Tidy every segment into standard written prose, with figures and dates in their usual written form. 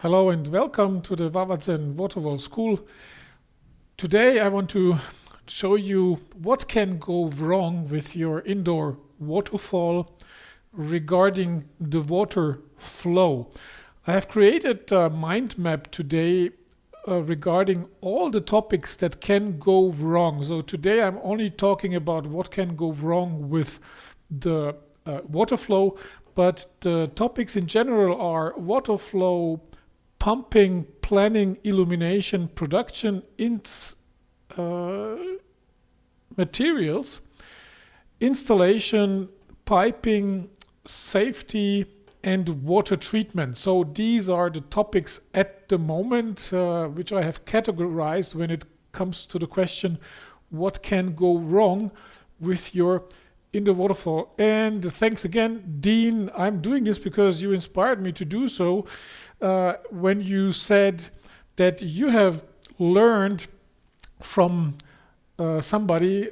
Hello and welcome to the Wawazen Waterfall School. Today I want to show you what can go wrong with your indoor waterfall regarding the water flow. I have created a mind map today regarding all the topics that can go wrong. So today I'm only talking about what can go wrong with the water flow, but the topics in general are water flow, pumping, planning, illumination, production, materials, installation, piping, safety, and water treatment. So these are the topics at the moment which I have categorized when it comes to the question what can go wrong with your indoor waterfall. And thanks again, Dean. I'm doing this because you inspired me to do so when you said that you have learned from somebody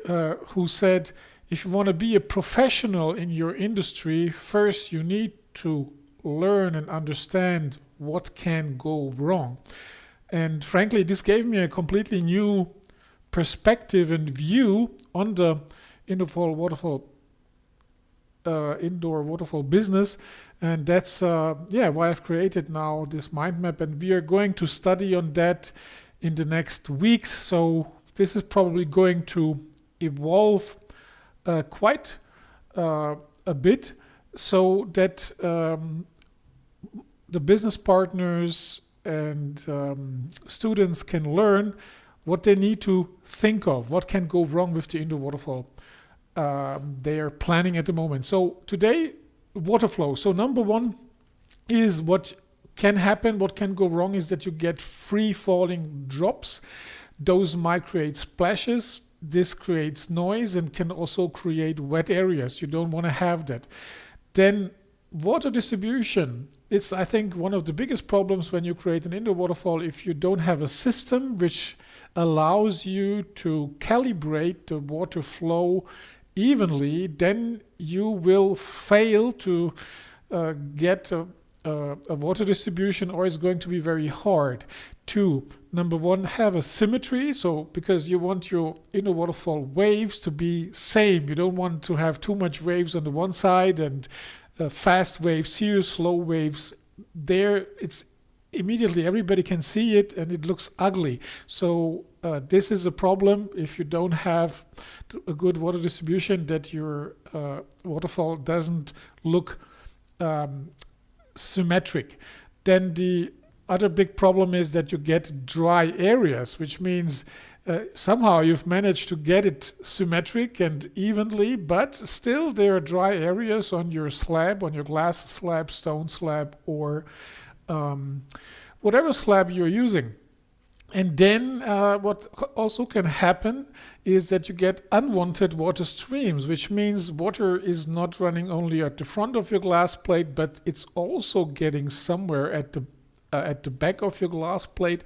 who said if you want to be a professional in your industry, first you need to learn and understand what can go wrong. And frankly, this gave me a completely new perspective and view on the indoor waterfall business, and that's why I've created now this mind map, and we are going to study on that in the next weeks. So this is probably going to evolve quite a bit, so that the business partners and students can learn what they need to think of, what can go wrong with the indoor waterfall they are planning at the moment. So today, water flow. So number one is what can happen, what can go wrong is that you get free falling drops. Those might create splashes. This creates noise and can also create wet areas. You don't want to have that. Then water distribution. It's, I think, one of the biggest problems when you create an indoor waterfall. If you don't have a system which allows you to calibrate the water flow evenly, then you will fail to get a water distribution, or it's going to be very hard to, number one, have a symmetry. So because you want your indoor waterfall waves to be same, you don't want to have too much waves on the one side and fast waves here, slow waves there. It's immediately everybody can see it and it looks ugly. So this is a problem if you don't have a good water distribution, that your waterfall doesn't look symmetric. Then the other big problem is that you get dry areas, which means somehow you've managed to get it symmetric and evenly, but still there are dry areas on your slab, on your glass slab, stone slab, or whatever slab you're using. And then what also can happen is that you get unwanted water streams, which means water is not running only at the front of your glass plate, but it's also getting somewhere at the back of your glass plate,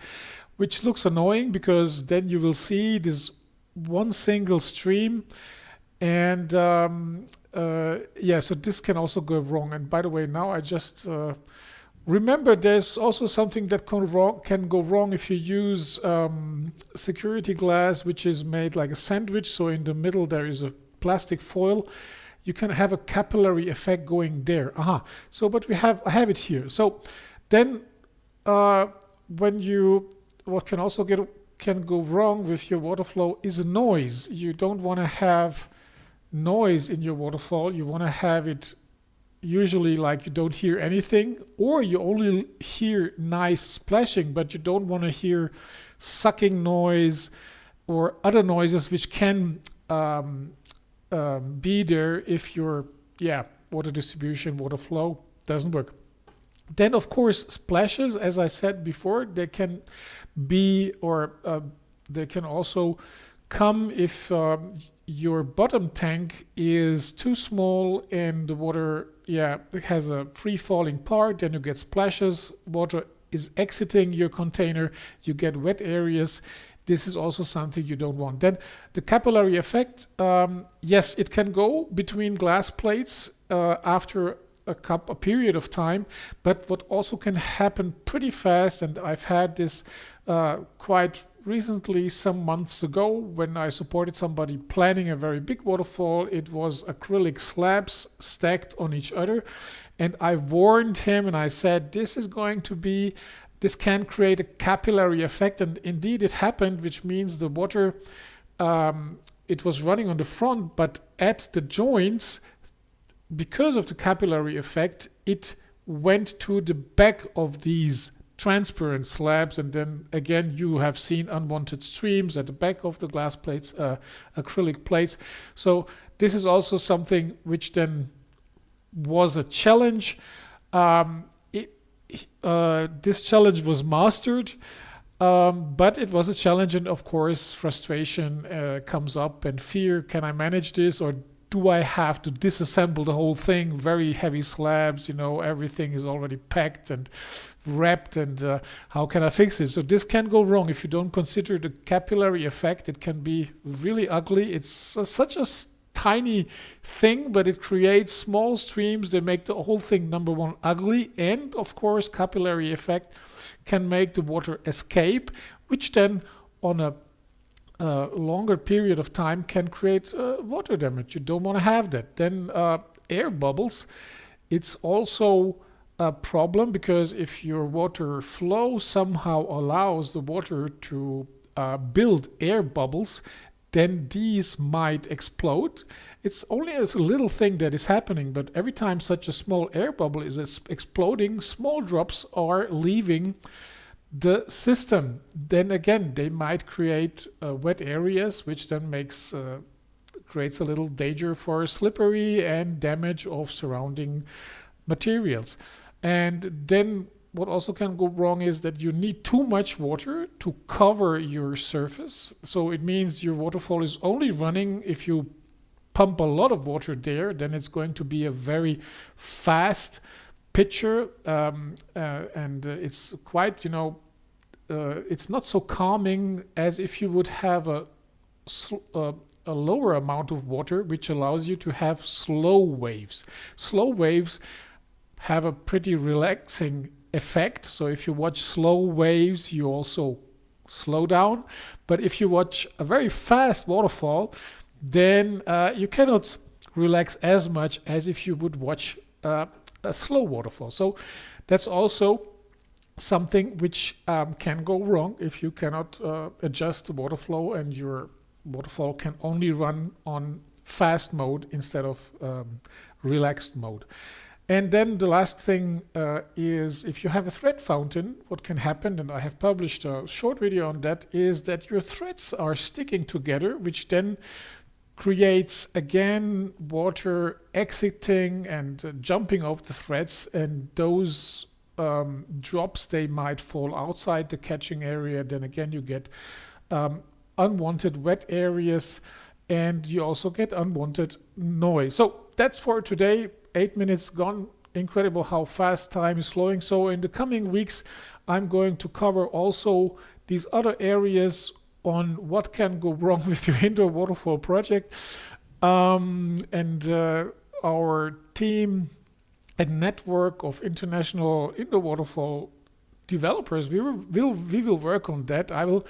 which looks annoying because then you will see this one single stream. And so this can also go wrong. And by the way, now I just remember, there's also something that can go wrong if you use security glass, which is made like a sandwich. So in the middle there is a plastic foil. You can have a capillary effect going there. So, but I have it here. So then, what can also can go wrong with your water flow is noise. You don't want to have noise in your waterfall. You want to have it usually like you don't hear anything, or you only hear nice splashing, but you don't want to hear sucking noise or other noises which can be there if your water distribution, water flow doesn't work. Then of course splashes, as I said before, they can be, or they can also come if your bottom tank is too small and the water it has a free falling part, then you get splashes, water is exiting your container, you get wet areas. This is also something you don't want. Then the capillary effect, yes, it can go between glass plates after a period of time, but what also can happen pretty fast, and I've had this quite recently, some months ago, when I supported somebody planning a very big waterfall. It was acrylic slabs stacked on each other, and I warned him and I said, this can create a capillary effect, and indeed it happened, which means the water, it was running on the front, but at the joints, because of the capillary effect, it went to the back of these transparent slabs, and then again you have seen unwanted streams at the back of the glass plates, acrylic plates. So this is also something which then was a challenge. This challenge was mastered, but it was a challenge, and of course frustration comes up, and fear: can I manage this, or do I have to disassemble the whole thing? Very heavy slabs, everything is already packed and wrapped, and how can I fix it? So this can go wrong if you don't consider the capillary effect. It can be really ugly. It's such a tiny thing, but it creates small streams that make the whole thing, number one, ugly, and of course capillary effect can make the water escape, which then on a longer period of time can create water damage. You don't want to have that. Then air bubbles, it's also a problem, because if your water flow somehow allows the water to build air bubbles, then these might explode. It's only a little thing that is happening, but every time such a small air bubble is exploding, small drops are leaving the system. Then again, they might create wet areas, which then creates a little danger for slippery and damage of surrounding materials. And then what also can go wrong is that you need too much water to cover your surface. So it means your waterfall is only running if you pump a lot of water there. Then it's going to be a very fast picture, and it's quite, it's not so calming as if you would have a lower amount of water, which allows you to have slow waves. Slow waves have a pretty relaxing effect. So if you watch slow waves, you also slow down. But if you watch a very fast waterfall, then you cannot relax as much as if you would watch a slow waterfall. So that's also something which can go wrong if you cannot adjust the water flow, and your waterfall can only run on fast mode instead of relaxed mode. And then the last thing is, if you have a thread fountain, what can happen, and I have published a short video on that, is that your threads are sticking together, which then creates again water exiting and jumping off the threads, and those drops, they might fall outside the catching area. Then again you get unwanted wet areas, and you also get unwanted noise. So that's for today. 8 minutes gone. Incredible how fast time is flowing. So in the coming weeks I'm going to cover also these other areas on what can go wrong with your indoor waterfall project, and our team and network of international indoor waterfall developers, we will work on that. I will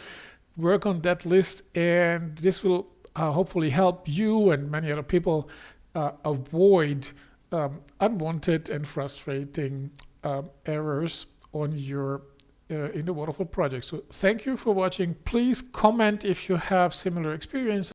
work on that list, and this will hopefully help you and many other people avoid unwanted and frustrating errors on your indoor waterfall project. So thank you for watching. Please comment if you have similar experience.